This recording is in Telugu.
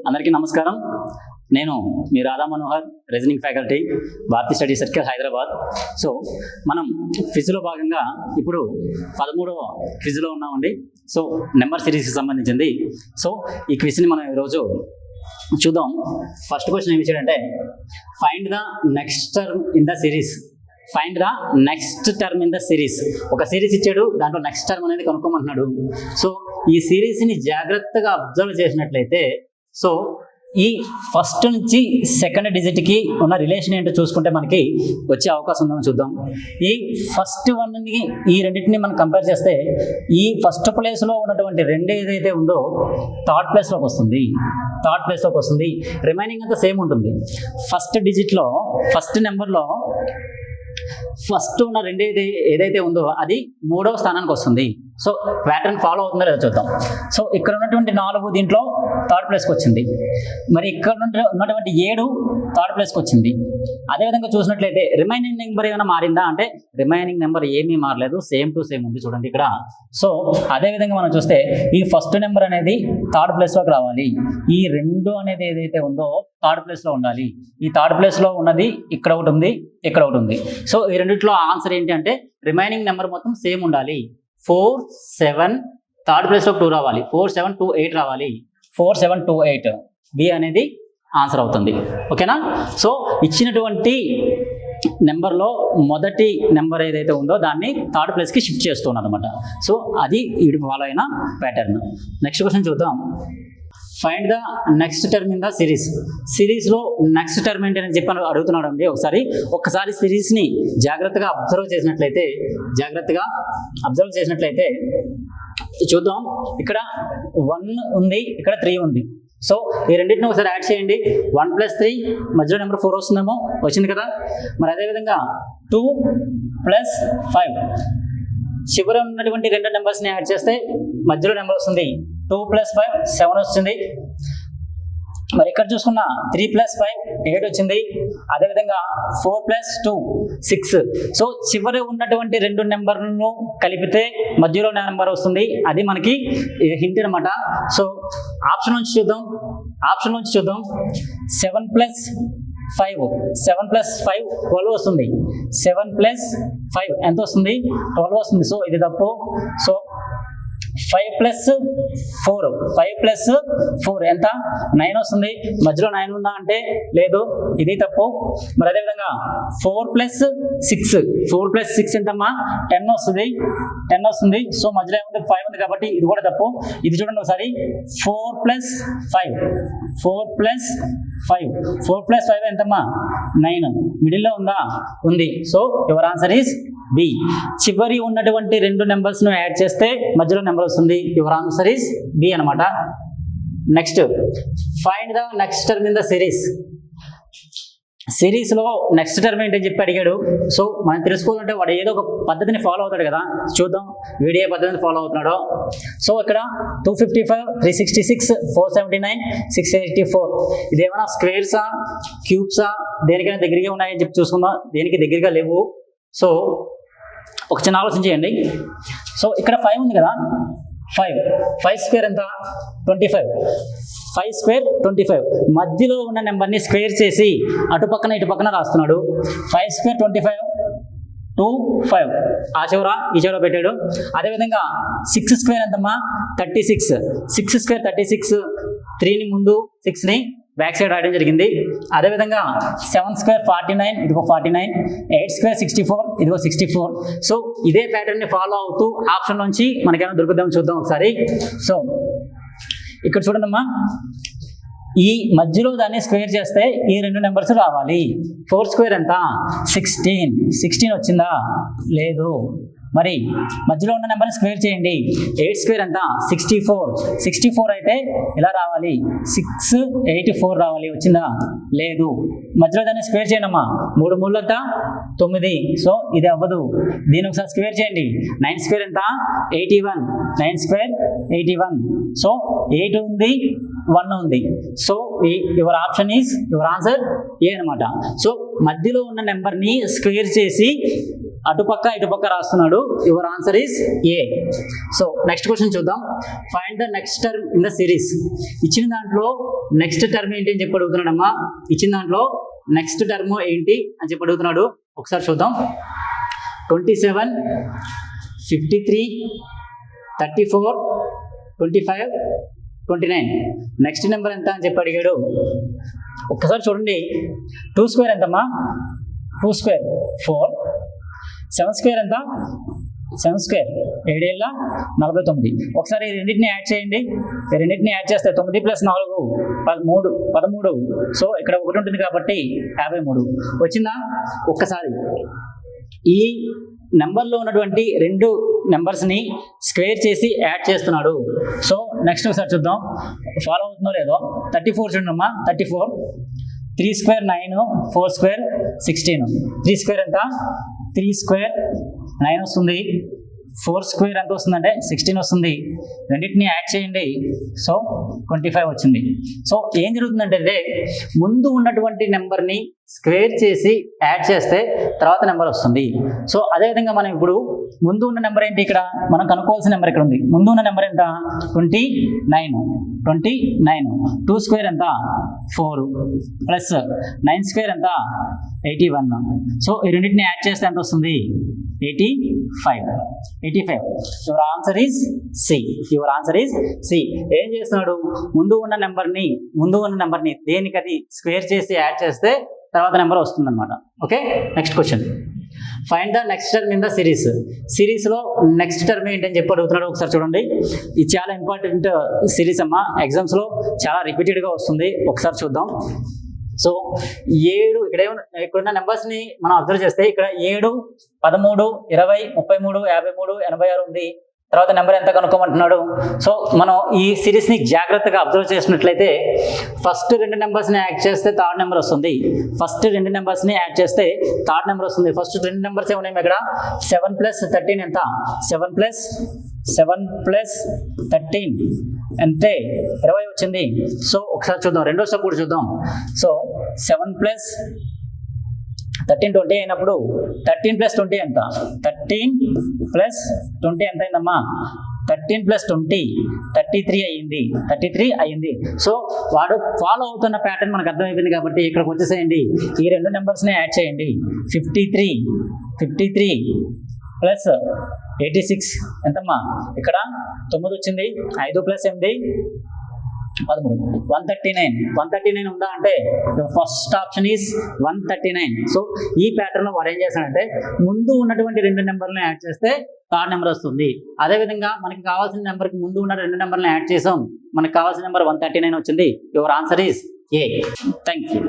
అందరికీ నమస్కారం. నేను మీ రాధా మనోహర్, రీజనింగ్ ఫ్యాకల్టీ, భారతీయ స్టడీ సర్కిల్, హైదరాబాద్. సో మనం క్విజ్లో భాగంగా ఇప్పుడు 13వ క్విజ్లో ఉన్నామండి. సో నెంబర్ సిరీస్కి సంబంధించింది. సో ఈ క్విజ్ని మనం ఈరోజు చూద్దాం. ఫస్ట్ క్వశ్చన్ ఏమి ఇచ్చాడంటే, find the next term in the series. Find the next term in the series. ఒక సిరీస్ ఇచ్చాడు, దాంట్లో నెక్స్ట్ టర్మ్ అనేది కనుక్కోమంటున్నాడు. సో ఈ సిరీస్ని జాగ్రత్తగా అబ్జర్వ్ చేసినట్లయితే, సో ఈ ఫస్ట్ నుంచి సెకండ్ డిజిట్కి ఉన్న రిలేషన్ ఏంటో చూసుకుంటే మనకి వచ్చే అవకాశం ఉందని చూద్దాం. ఈ ఫస్ట్ వన్ని ఈ రెండింటిని మనం కంపేర్ చేస్తే, ఈ ఫస్ట్ ప్లేస్లో ఉన్నటువంటి రెండు ఏదైతే ఉందో థర్డ్ ప్లేస్లోకి వస్తుంది. రిమైనింగ్ అంతా సేమ్ ఉంటుంది. ఫస్ట్ డిజిట్లో, ఫస్ట్ నెంబర్లో ఫస్ట్ ఉన్న రెండు ఏదైతే ఉందో అది 3వ స్థానానికి వస్తుంది. సో ప్యాటర్న్ ఫాలో అవుతుందో లేదో చూద్దాం. సో ఇక్కడ ఉన్నటువంటి 4 దీంట్లో థర్డ్ ప్లేస్కి వచ్చింది. మరి ఇక్కడ ఉన్నటువంటి 7 థర్డ్ ప్లేస్కి వచ్చింది. అదేవిధంగా చూసినట్లయితే రిమైనింగ్ నెంబర్ ఏమైనా మారిందా అంటే, రిమైనింగ్ నెంబర్ ఏమీ మారలేదు, సేమ్ టు సేమ్ ఉంది చూడండి ఇక్కడ. సో అదేవిధంగా మనం చూస్తే ఈ ఫస్ట్ నెంబర్ అనేది థర్డ్ ప్లేస్లోకి రావాలి. ఈ 2 అనేది ఏదైతే ఉందో థర్డ్ ప్లేస్లో ఉండాలి. ఈ థర్డ్ ప్లేస్లో ఉన్నది ఇక్కడ ఒకటి ఉంది, ఇక్కడ ఒకటి ఉంది. సో ఈ రెండిట్లో ఆన్సర్ ఏంటి అంటే, రిమైనింగ్ నెంబర్ మొత్తం సేమ్ ఉండాలి. 4, 7 థర్డ్ ప్లేస్లో 2 రావాలి. 4, 7, 2, 8 రావాలి. 4, 7, 2, 8 బి అనేది ఆన్సర్ అవుతుంది. ఓకేనా? సో ఇచ్చినటువంటి నెంబర్లో మొదటి నెంబర్ ఏదైతే ఉందో దాన్ని థర్డ్ ప్లేస్కి షిఫ్ట్ చేస్తున్నాను అనమాట. సో అది వీడి ఫాలో అయిన ప్యాటర్న్. నెక్స్ట్ క్వశ్చన్ చూద్దాం. Find the next term in the series. సిరీస్లో నెక్స్ట్ టర్మ్ ఏంటి అని చెప్పి అడుగుతున్నాడు అండి. ఒక్కసారి సిరీస్ని జాగ్రత్తగా అబ్జర్వ్ చేసినట్లయితే చూద్దాం. ఇక్కడ 1 ఉంది, ఇక్కడ 3 ఉంది. సో ఈ రెండింటిని ఒకసారి యాడ్ చేయండి. 1 + 3 మధ్యలో నెంబర్ 4 వస్తుందేమో, వచ్చింది కదా. మరి అదేవిధంగా 2 + 5 చివర ఉన్నటువంటి 2 నెంబర్స్ని యాడ్ చేస్తే మధ్యలో నెంబర్ వస్తుంది. 2 + 5 7 వచ్చింది. మరి ఇక్కడ చూసుకున్న 3 + 5 8 వచ్చింది. అదేవిధంగా 4 + 2 6. సో చివరి ఉన్నటువంటి 2 నెంబర్లను కలిపితే మధ్యలో నెంబర్ వస్తుంది. అది మనకి హింట్ అనమాట. సో ఆప్షన్ నుంచి చూద్దాం. 7 + 5 12 వస్తుంది. 7 + 5 ఎంత వస్తుంది? 12 వస్తుంది. సో ఇది తప్పు. సో 5 + 4 ఎంత? 9 వస్తుంది. మధ్యలో 9 ఉందా అంటే లేదు, ఇది తప్పు. మరి అదేవిధంగా 4 + 6 ఎంతమ్మా? 10 వస్తుంది. సో మధ్యలో ఏముంది? 5 ఉంది కాబట్టి ఇది కూడా తప్పు. ఇది చూడండి ఒకసారి. 4 + 5 ఎంతమ్మా? 9. మిడిల్లో ఉందా? ఉంది. So your answer is B. చివరి ఉన్నటువంటి 2 నెంబర్స్ను యాడ్ చేస్తే మధ్యలో నెంబర్ వస్తుంది. యువర్ ఆన్సర్ ఈస్ బి అనమాట. Next, find the next term in the series. సిరీస్లో నెక్స్ట్ టర్మ్ ఏంటని చెప్పి అడిగాడు. సో మనం తెలుసుకోవాలంటే వాడు ఏదో ఒక పద్ధతిని ఫాలో అవుతాడు కదా. చూద్దాం వీడు ఏ పద్ధతిని ఫాలో అవుతున్నాడో. సో ఇక్కడ 255, 366, 479, 684 ఇదేమైనా స్క్వేర్సా, క్యూబ్సా, దేనికైనా దగ్గరగా ఉన్నాయని చెప్పి చూసుకుందాం. దేనికి దగ్గరగా లేవు. సో ఒక చిన్న ఆలోచన చేయండి. సో ఇక్కడ 5 ఉంది కదా. 5 స్క్వేర్ ఎంత? 25. 5 స్క్వేర్ 25. మధ్యలో ఉన్న నెంబర్ని స్క్వేర్ చేసి అటు పక్కన ఇటు పక్కన రాస్తున్నాడు. 5 స్క్వేర్ 25, 2 5 ఆ చివర ఈ చివర పెట్టాడు. అదేవిధంగా 6 స్క్వేర్ ఎంతమ్మా? 36. 6 స్క్వేర్ 36. 3ని ముందు, 6ని బ్యాక్ సైడ్ రాయడం జరిగింది. అదేవిధంగా 7 స్క్వేర్ 49, ఇదిగో 49. 8 స్క్వేర్ 64, ఇదిగో 64. సో ఇదే ప్యాటర్న్ని ఫాలో అవుతూ ఆప్షన్ నుంచి మనకేమైనా దొరుకుతామో చూద్దాం ఒకసారి. సో ఇక్కడ చూడండి అమ్మా, ఈ మధ్యలో దాన్ని స్క్వేర్ చేస్తే ఈ 2 నెంబర్స్ రావాలి. 4 స్క్వేర్ ఎంత? 16 వచ్చిందా? లేదు. మరి మధ్యలో ఉన్న నెంబర్ని స్క్వేర్ చేయండి. 8 స్క్వేర్ ఎంత? 64 అయితే ఇలా రావాలి. 6, 8, 4 రావాలి. వచ్చిందా? లేదు. మధ్యలో దాన్ని స్క్వేర్ చేయండి అమ్మా. 3 3 ఎంత? 9. సో ఇది అవ్వదు. దీని ఒకసారి స్క్వేర్ చేయండి. 9 స్క్వేర్ ఎంత? 81. 9 స్క్వేర్ 81. సో 8 ఉంది, 1 ఉంది. So your option is, your answer A అనమాట. సో మధ్యలో ఉన్న నెంబర్ని స్క్వేర్ చేసి అటుపక్క ఇటుపక్క రాస్తున్నాడు. Your answer is A. So next question చూద్దాం. Find the next term in the series. ఇచ్చిన దాంట్లో నెక్స్ట్ టర్మ్ ఏంటి అని చెప్పి అడుగుతున్నాడమ్మా. ఇచ్చిన దాంట్లో నెక్స్ట్ టర్మ్ ఏంటి అని చెప్పి అడుగుతున్నాడు. ఒకసారి చూద్దాం. 27, 53, 34, 25, 29. నెక్స్ట్ నెంబర్ ఎంత అని చెప్పి అడిగాడు. ఒక్కసారి చూడండి. 2 స్క్వేర్ ఎంతమ్మా? 2 స్క్వేర్ 4. 7 స్క్వేర్ ఎంత? 7 స్క్వేర్ 7 49. ఒకసారి ఈ రెండింటిని యాడ్ చేయండి. ఈ రెండింటిని యాడ్ చేస్తే 9 + 4 13. సో ఇక్కడ 1 ఉంటుంది కాబట్టి 53 వచ్చిందా? ఒక్కసారి ఈ నెంబర్లో ఉన్నటువంటి రెండు నెంబర్స్ని స్క్వేర్ చేసి యాడ్ చేస్తున్నాడు. సో నెక్స్ట్ ఒకసారి చూద్దాం ఫాలో అవుతుందో లేదో. 34 చూడమ్మా. 34 3 స్క్వేర్ 9, 4 స్క్వేర్ 16. 3 స్క్వేర్ ఎంత? 3 స్క్వేర్ 9 వస్తుంది. 4 స్క్వేర్ ఎంత వస్తుందంటే 16 వస్తుంది. రెండింటిని యాడ్ చేయండి. సో 25 వచ్చింది. సో ఏం జరుగుతుందంటే ముందు ఉన్నటువంటి నెంబర్ని స్క్వేర్ చేసి యాడ్ చేస్తే తర్వాత నెంబర్ వస్తుంది. సో అదేవిధంగా మనం ఇప్పుడు ముందు ఉన్న నెంబర్ ఏంటి? ఇక్కడ మనం కనుక్కోవాల్సిన నెంబర్ ఇక్కడ ఉంది. ముందు ఉన్న నెంబర్ ఎంత? 29. 2 స్క్వేర్ ఎంత? 4 ప్లస్ 9 స్క్వేర్ ఎంత? 81. సో ఈ రెండింటిని యాడ్ చేస్తే ఎంత వస్తుంది? 85. Your answer is C. ఏం చేస్తున్నాడు? ముందు ఉన్న నెంబర్ని దేనికది స్క్వేర్ చేసి యాడ్ చేస్తే తర్వాత నెంబర్ వస్తుంది అనమాట. Okay, next question. Find the next term in the సిరీస్లో నెక్స్ట్ టర్మ్ ఏంటని చెప్పి అడుగుతున్నాడు. ఒకసారి చూడండి. ఇది చాలా ఇంపార్టెంట్ సిరీస్ అమ్మా. ఎగ్జామ్స్లో చాలా రిపీటెడ్గా వస్తుంది. ఒకసారి చూద్దాం. సో 7 ఇక్కడున్న నెంబర్స్ని మనం అబ్జర్వ్ చేస్తే ఇక్కడ 7, 13, 20, 33, 53, 86 ఉంది. తర్వాత నెంబర్ ఎంత కనుక్కోమంటున్నాడు. సో మనం ఈ సిరీస్ని జాగ్రత్తగా అబ్జర్వ్ చేసినట్లయితే ఫస్ట్ 2 నెంబర్స్ని యాడ్ చేస్తే థర్డ్ నెంబర్ వస్తుంది. ఫస్ట్ 2 నెంబర్స్ని యాడ్ చేస్తే థర్డ్ నెంబర్ వస్తుంది. ఫస్ట్ 2 నెంబర్స్ ఏమున్నాయి ఇక్కడ? 7 + 13 ఎంత? 7 + 13 అంటే 20 వచ్చింది. సో ఒకసారి చూద్దాం. రెండో స్టెప్ కూడా చూద్దాం. సో 7 + 13 20 అయినప్పుడు 13 + 20 ఎంత? 13 + 20 ఎంత అయిందమ్మా? 13 + 20 33 అయ్యింది. సో వాడు ఫాలో అవుతున్న ప్యాటర్న్ మనకు అర్థమైపోయింది కాబట్టి ఇక్కడికి వచ్చేసేయండి. ఈ 2 నెంబర్స్ని యాడ్ చేయండి. 53 + 86 ఎంతమ్మా? ఇక్కడ 9 వచ్చింది. 5 + 8 13. 139 ఉందా అంటే ఫస్ట్ ఆప్షన్ ఈజ్ 139. సో ఈ ప్యాటర్న్ లో వాడు ఏం చేస్తాడంటే ముందు ఉన్నటువంటి 2 నెంబర్లను యాడ్ చేస్తే థర్డ్ నెంబర్ వస్తుంది. అదేవిధంగా మనకి కావాల్సిన నెంబర్కి ముందు ఉన్న 2 నెంబర్లను యాడ్ చేసాం. మనకు కావాల్సిన నెంబర్ 139 వచ్చింది. Your answer is a. Thank you.